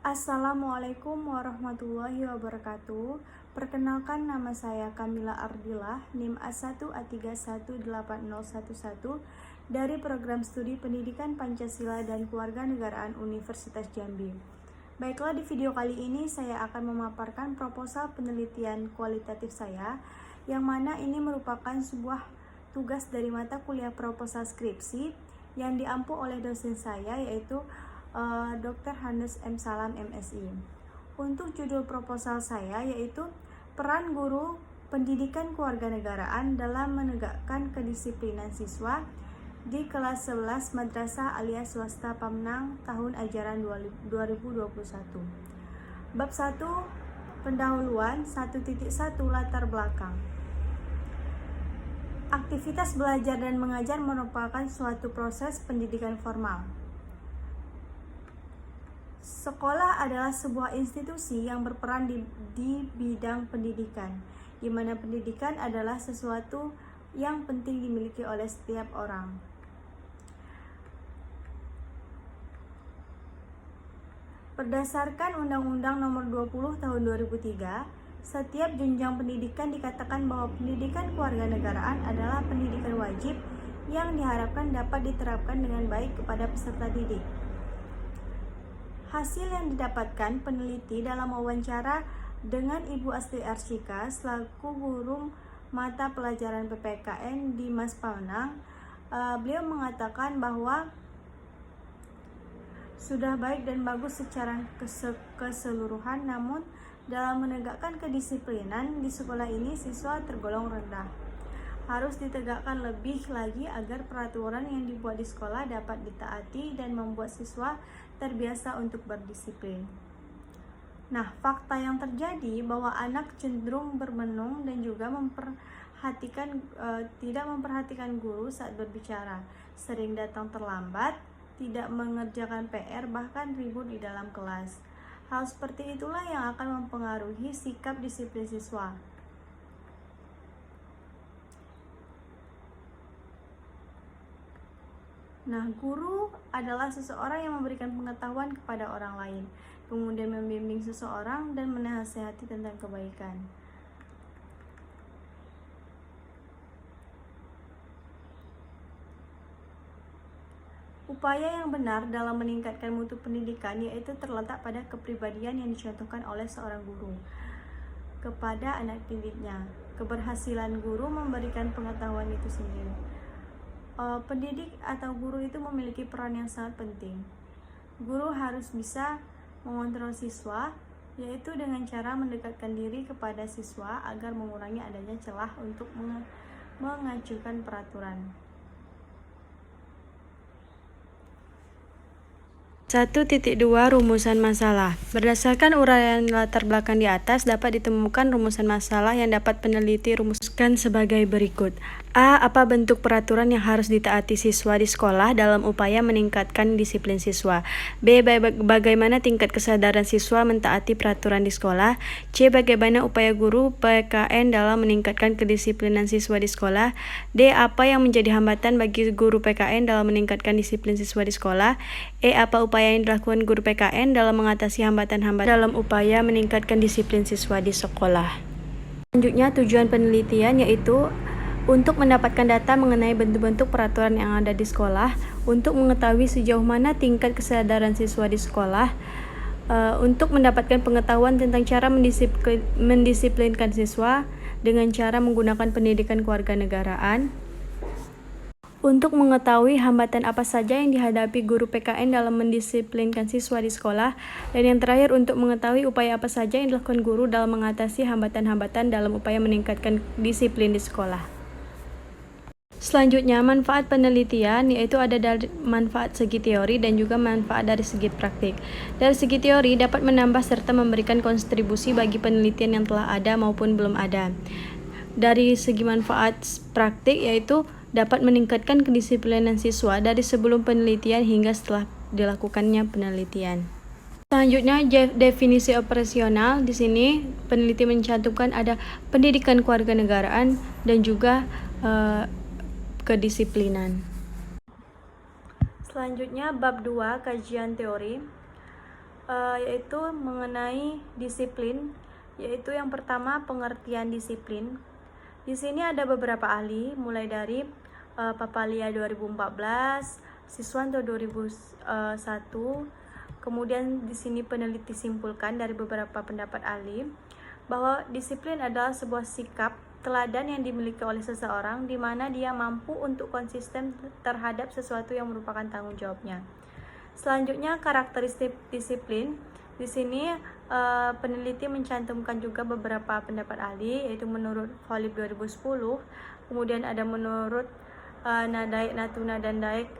Assalamualaikum warahmatullahi wabarakatuh. Perkenalkan, nama saya Kamila Ardillah, NIM A1A318011 dari Program Studi Pendidikan Pancasila dan Kewarganegaraan Universitas Jambi. Baiklah, di video kali ini saya akan memaparkan proposal penelitian kualitatif saya, yang mana ini merupakan sebuah tugas dari mata kuliah proposal skripsi yang diampu oleh dosen saya, yaitu Dr. Hannes M. Salam MSI. Untuk judul proposal saya yaitu peran guru pendidikan kewarganegaraan dalam menegakkan kedisiplinan siswa di kelas 11 Madrasah alias Swasta Pamnang tahun ajaran 2021. Bab 1, pendahuluan 1.1 latar belakang. Aktivitas belajar dan mengajar merupakan suatu proses pendidikan formal. Sekolah adalah sebuah institusi yang berperan di bidang pendidikan, di mana pendidikan adalah sesuatu yang penting dimiliki oleh setiap orang. Berdasarkan Undang-Undang Nomor 20 Tahun 2003, setiap jenjang pendidikan dikatakan bahwa pendidikan kewarganegaraan adalah pendidikan wajib yang diharapkan dapat diterapkan dengan baik kepada peserta didik. Hasil yang didapatkan peneliti dalam wawancara dengan Ibu Astri Arsyika selaku guru mata pelajaran PPKN di Mas Pamnang, beliau mengatakan bahwa sudah baik dan bagus secara keseluruhan, namun dalam menegakkan kedisiplinan di sekolah ini siswa tergolong rendah. Harus ditegakkan lebih lagi agar peraturan yang dibuat di sekolah dapat ditaati dan membuat siswa terbiasa untuk berdisiplin. Nah, fakta yang terjadi bahwa anak cenderung bermenung dan juga tidak memperhatikan guru saat berbicara, sering datang terlambat, tidak mengerjakan PR, bahkan ribut di dalam kelas. Hal seperti itulah yang akan mempengaruhi sikap disiplin siswa. Nah, guru adalah seseorang yang memberikan pengetahuan kepada orang lain, kemudian membimbing seseorang dan menasihati tentang kebaikan. Upaya yang benar dalam meningkatkan mutu pendidikan yaitu terletak pada kepribadian yang dicontohkan oleh seorang guru kepada anak didiknya. Keberhasilan guru memberikan pengetahuan itu sendiri. Pendidik atau guru itu memiliki peran yang sangat penting. Guru harus bisa mengontrol siswa, yaitu dengan cara mendekatkan diri kepada siswa agar mengurangi adanya celah untuk mengajukan peraturan. 1.2 Rumusan masalah. Berdasarkan uraian latar belakang di atas, dapat ditemukan rumusan masalah yang dapat peneliti rumuskan sebagai berikut. A. Apa bentuk peraturan yang harus ditaati siswa di sekolah dalam upaya meningkatkan disiplin siswa? B. Bagaimana tingkat kesadaran siswa mentaati peraturan di sekolah? C. Bagaimana upaya guru PKN dalam meningkatkan kedisiplinan siswa di sekolah? D. Apa yang menjadi hambatan bagi guru PKN dalam meningkatkan disiplin siswa di sekolah? E. Apa upaya yang dilakukan guru PKN dalam mengatasi hambatan-hambatan dalam upaya meningkatkan disiplin siswa di sekolah? Selanjutnya, tujuan penelitian yaitu untuk mendapatkan data mengenai bentuk-bentuk peraturan yang ada di sekolah, untuk mengetahui sejauh mana tingkat kesadaran siswa di sekolah, untuk mendapatkan pengetahuan tentang cara mendisiplinkan siswa dengan cara menggunakan pendidikan kewarganegaraan, untuk mengetahui hambatan apa saja yang dihadapi guru PKN dalam mendisiplinkan siswa di sekolah, dan yang terakhir untuk mengetahui upaya apa saja yang dilakukan guru dalam mengatasi hambatan-hambatan dalam upaya meningkatkan disiplin di sekolah. Selanjutnya, manfaat penelitian yaitu ada dari manfaat segi teori dan juga manfaat dari segi praktik. Dari segi teori dapat menambah serta memberikan kontribusi bagi penelitian yang telah ada maupun belum ada. Dari segi manfaat praktik yaitu dapat meningkatkan kedisiplinan siswa dari sebelum penelitian hingga setelah dilakukannya penelitian. Selanjutnya, definisi operasional. Di sini peneliti mencantumkan ada pendidikan kewarganegaraan dan juga kedisiplinan. Selanjutnya, bab 2, kajian teori. yaitu mengenai disiplin, yaitu yang pertama pengertian disiplin. Di sini ada beberapa ahli, mulai dari Papalia 2014, Siswanto 2001. Kemudian di sini peneliti simpulkan dari beberapa pendapat ahli bahwa disiplin adalah sebuah sikap teladan yang dimiliki oleh seseorang di mana dia mampu untuk konsisten terhadap sesuatu yang merupakan tanggung jawabnya. Selanjutnya karakteristik disiplin. Di sini peneliti mencantumkan juga beberapa pendapat ahli, yaitu menurut Khalib 2010, kemudian ada menurut Nadaik, Natuna dan Daik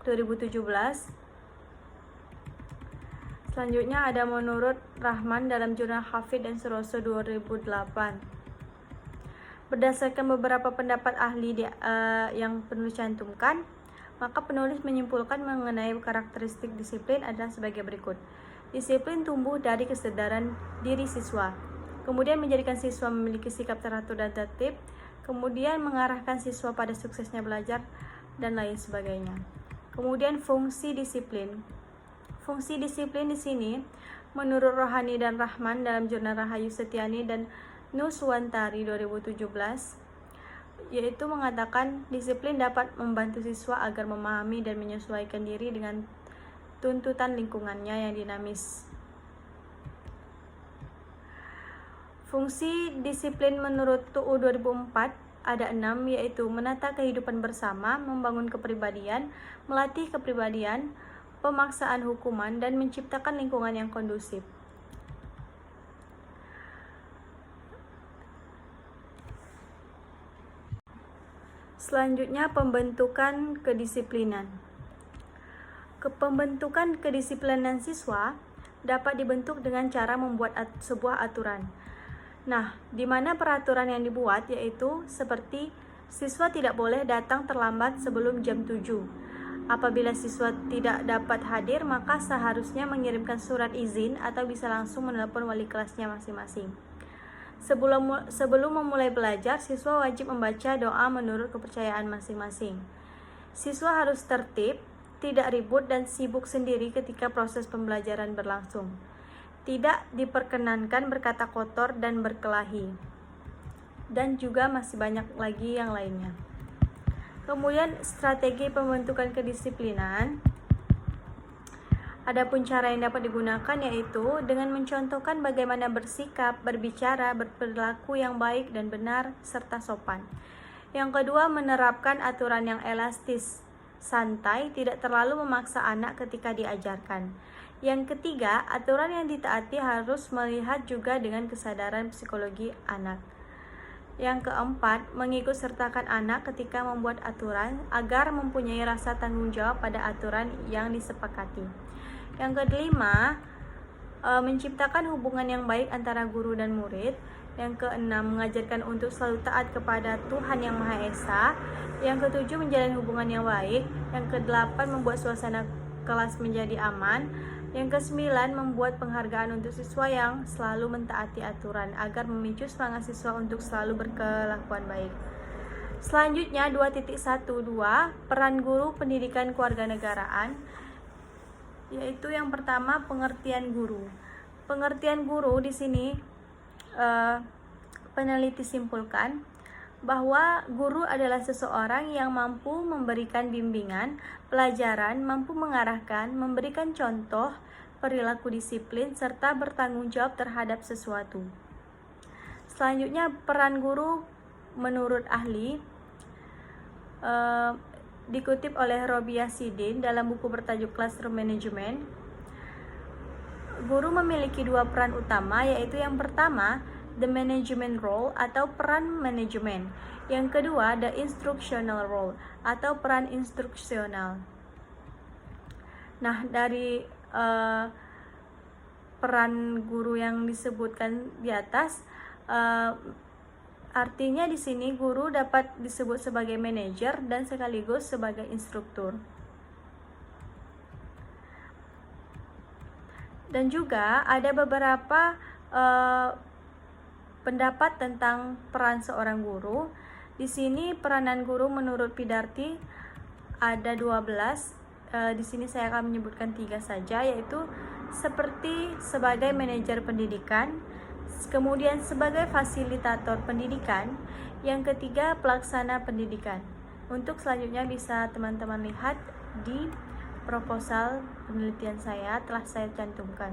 2017. Selanjutnya ada menurut Rahman dalam jurnal Hafid dan Suroso 2008. Berdasarkan beberapa pendapat ahli yang penulis cantumkan, maka penulis menyimpulkan mengenai karakteristik disiplin adalah sebagai berikut. Disiplin tumbuh dari kesadaran diri siswa, kemudian menjadikan siswa memiliki sikap teratur dan tertib, kemudian mengarahkan siswa pada suksesnya belajar, dan lain sebagainya. Kemudian fungsi disiplin. Fungsi disiplin di sini, menurut Rohani dan Rahman dalam jurnal Rahayu Setiani dan Nuswantari 2017, yaitu mengatakan disiplin dapat membantu siswa agar memahami dan menyesuaikan diri dengan tuntutan lingkungannya yang dinamis. Fungsi disiplin menurut TUU 2004 ada 6, yaitu menata kehidupan bersama, membangun kepribadian, melatih kepribadian, pemaksaan hukuman, dan menciptakan lingkungan yang kondusif. Selanjutnya, pembentukan kedisiplinan. Pembentukan kedisiplinan siswa dapat dibentuk dengan cara membuat sebuah aturan. Nah, di mana peraturan yang dibuat yaitu seperti siswa tidak boleh datang terlambat sebelum jam 7. Apabila siswa tidak dapat hadir, maka seharusnya mengirimkan surat izin atau bisa langsung menelpon wali kelasnya masing-masing. Sebelum memulai belajar, siswa wajib membaca doa menurut kepercayaan masing-masing. Siswa harus tertib, tidak ribut dan sibuk sendiri ketika proses pembelajaran berlangsung. Tidak diperkenankan berkata kotor dan berkelahi. Dan juga masih banyak lagi yang lainnya. Kemudian strategi pembentukan kedisiplinan. Adapun cara yang dapat digunakan yaitu dengan mencontohkan bagaimana bersikap, berbicara, berperilaku yang baik dan benar serta sopan. Yang kedua, menerapkan aturan yang elastis, santai, tidak terlalu memaksa anak ketika diajarkan. Yang ketiga, aturan yang ditaati harus melihat juga dengan kesadaran psikologi anak. Yang keempat, mengikut sertakan anak ketika membuat aturan agar mempunyai rasa tanggung jawab pada aturan yang disepakati. Yang kelima, menciptakan hubungan yang baik antara guru dan murid. Yang keenam, mengajarkan untuk selalu taat kepada Tuhan Yang Maha Esa. Yang ketujuh, menjalin hubungan yang baik. Yang kedelapan, membuat suasana kelas menjadi aman. Yang kesembilan, membuat penghargaan untuk siswa yang selalu mentaati aturan agar memicu semangat siswa untuk selalu berkelakuan baik. Selanjutnya 2.12, peran guru pendidikan kewarganegaraan, yaitu yang pertama pengertian guru. Pengertian guru di sini peneliti simpulkan bahwa guru adalah seseorang yang mampu memberikan bimbingan, pelajaran, mampu mengarahkan, memberikan contoh, perilaku disiplin, serta bertanggung jawab terhadap sesuatu. Selanjutnya, peran guru menurut ahli dikutip oleh Robiah Sidin dalam buku bertajuk Classroom Management. Guru memiliki dua peran utama, yaitu yang pertama, the management role atau peran manajemen. Yang kedua, the instructional role atau peran instruksional. Nah, dari peran guru yang disebutkan di atas, artinya di sini guru dapat disebut sebagai manajer dan sekaligus sebagai instruktur. Dan juga ada beberapa pendapat tentang peran seorang guru. Di sini peranan guru menurut Pidarti ada 12, di sini saya akan menyebutkan 3 saja, yaitu seperti sebagai manajer pendidikan, kemudian sebagai fasilitator pendidikan, yang ketiga pelaksana pendidikan. Untuk selanjutnya bisa teman-teman lihat di proposal penelitian saya telah saya cantumkan.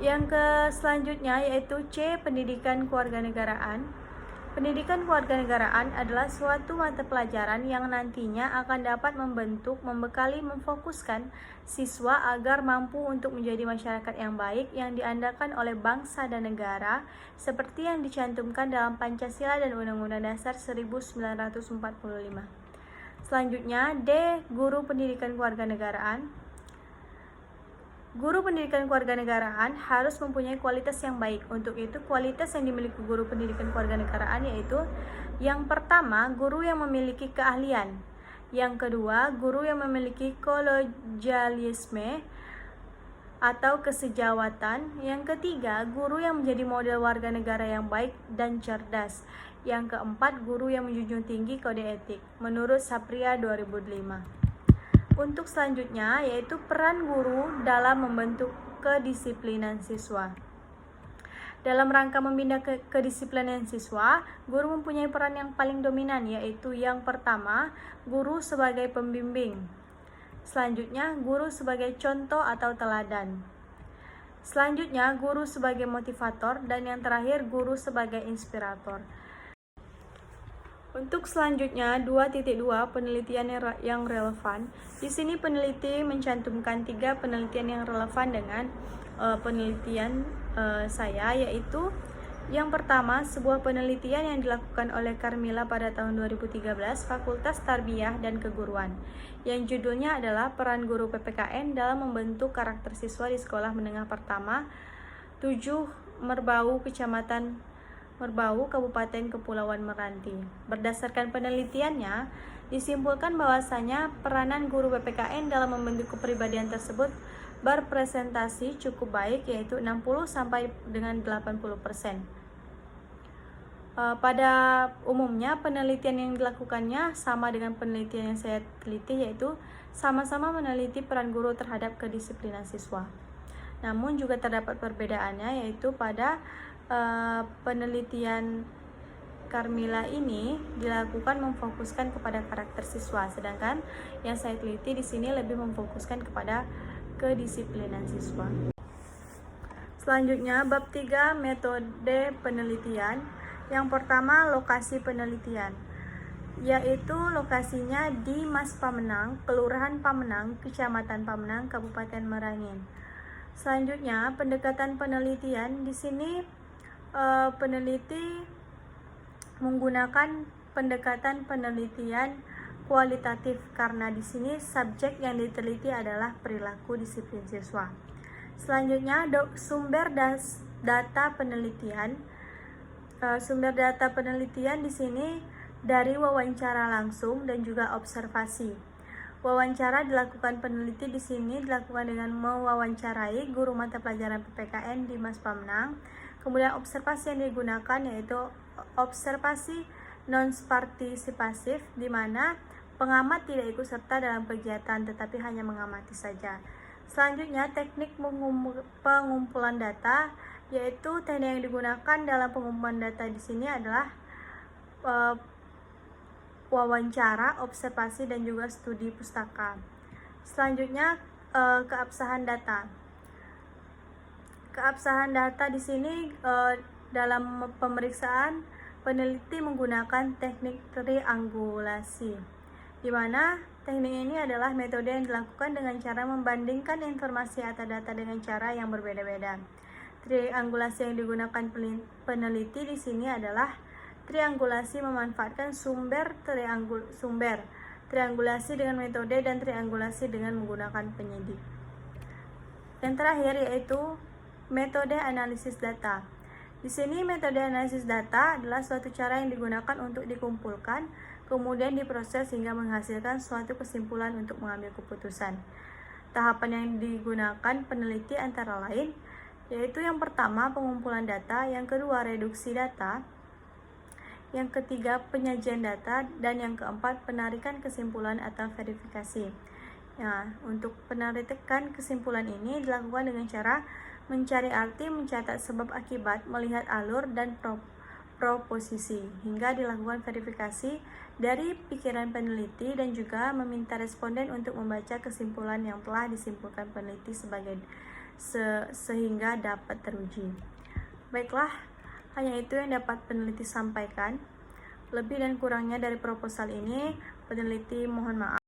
Yang selanjutnya yaitu C, pendidikan kewarganegaraan. Pendidikan kewarganegaraan adalah suatu mata pelajaran yang nantinya akan dapat membentuk, membekali, memfokuskan siswa agar mampu untuk menjadi masyarakat yang baik yang diandalkan oleh bangsa dan negara seperti yang dicantumkan dalam Pancasila dan Undang-Undang Dasar 1945. Selanjutnya D, guru pendidikan kewarganegaraan. Guru pendidikan kewarganegaraan harus mempunyai kualitas yang baik. Untuk itu, kualitas yang dimiliki guru pendidikan kewarganegaraan yaitu yang pertama, guru yang memiliki keahlian. Yang kedua, guru yang memiliki kolegialisme atau kesejawatan. Yang ketiga, guru yang menjadi model warga negara yang baik dan cerdas. Yang keempat, guru yang menjunjung tinggi kode etik menurut Sapria 2005. Untuk selanjutnya yaitu peran guru dalam membentuk kedisiplinan siswa. Dalam rangka membina kedisiplinan siswa, guru mempunyai peran yang paling dominan, yaitu yang pertama, guru sebagai pembimbing. Selanjutnya, guru sebagai contoh atau teladan. Selanjutnya, guru sebagai motivator, dan yang terakhir, guru sebagai inspirator. Untuk selanjutnya 2.2 penelitian yang relevan. Di sini peneliti mencantumkan 3 penelitian yang relevan dengan penelitian saya, yaitu yang pertama, sebuah penelitian yang dilakukan oleh Carmila pada tahun 2013, Fakultas Tarbiyah dan Keguruan, yang judulnya adalah Peran Guru PPKN dalam Membentuk Karakter Siswa di Sekolah Menengah Pertama 7 Merbau, Kecamatan Merbau, Kabupaten Kepulauan Meranti. Berdasarkan penelitiannya, disimpulkan bahwasanya peranan guru PPKN dalam membentuk kepribadian tersebut berpresentasi cukup baik, yaitu 60 sampai dengan 80%. Pada umumnya penelitian yang dilakukannya sama dengan penelitian yang saya teliti, yaitu sama-sama meneliti peran guru terhadap kedisiplinan siswa. Namun juga terdapat perbedaannya, yaitu pada penelitian Carmila ini dilakukan memfokuskan kepada karakter siswa, sedangkan yang saya teliti di sini lebih memfokuskan kepada kedisiplinan siswa. Selanjutnya bab 3, metode penelitian. Yang pertama, lokasi penelitian, yaitu lokasinya di Mas Pamenang, Kelurahan Pamenang, Kecamatan Pamenang, Kabupaten Merangin. Selanjutnya, pendekatan penelitian. Di sini peneliti menggunakan pendekatan penelitian kualitatif karena di sini subjek yang diteliti adalah perilaku disiplin siswa. Selanjutnya, sumber data penelitian. Sumber data penelitian di sini dari wawancara langsung dan juga observasi. Wawancara dilakukan peneliti di sini dilakukan dengan mewawancarai guru mata pelajaran PPKN di Mas Pamenang. Kemudian observasi yang digunakan yaitu observasi non-partisipatif, di mana pengamat tidak ikut serta dalam kegiatan tetapi hanya mengamati saja. Selanjutnya, teknik pengumpulan data, yaitu teknik yang digunakan dalam pengumpulan data di sini adalah wawancara, observasi, dan juga studi pustaka. Selanjutnya, keabsahan data. Keabsahan data di sini dalam pemeriksaan peneliti menggunakan teknik triangulasi, di mana teknik ini adalah metode yang dilakukan dengan cara membandingkan informasi atau data dengan cara yang berbeda-beda. Triangulasi yang digunakan peneliti di sini adalah triangulasi memanfaatkan sumber, triangulasi dengan metode, dan triangulasi dengan menggunakan penyidik. Yang terakhir yaitu metode analisis data. Di sini metode analisis data adalah suatu cara yang digunakan untuk dikumpulkan, kemudian diproses hingga menghasilkan suatu kesimpulan untuk mengambil keputusan. Tahapan yang digunakan peneliti antara lain yaitu yang pertama pengumpulan data, yang kedua reduksi data, yang ketiga penyajian data, dan yang keempat penarikan kesimpulan atau verifikasi. Nah, untuk penarikan kesimpulan ini dilakukan dengan cara mencari arti, mencatat sebab akibat, melihat alur dan proposisi, hingga dilakukan verifikasi dari pikiran peneliti dan juga meminta responden untuk membaca kesimpulan yang telah disimpulkan peneliti sehingga dapat teruji. Baiklah, hanya itu yang dapat peneliti sampaikan. Lebih dan kurangnya dari proposal ini, peneliti mohon maaf.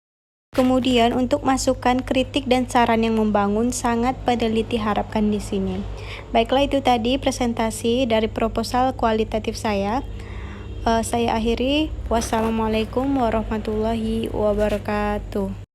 Kemudian untuk masukan, kritik, dan saran yang membangun sangat peneliti harapkan di sini. Baiklah, itu tadi presentasi dari proposal kualitatif saya. Saya akhiri. Wassalamualaikum warahmatullahi wabarakatuh.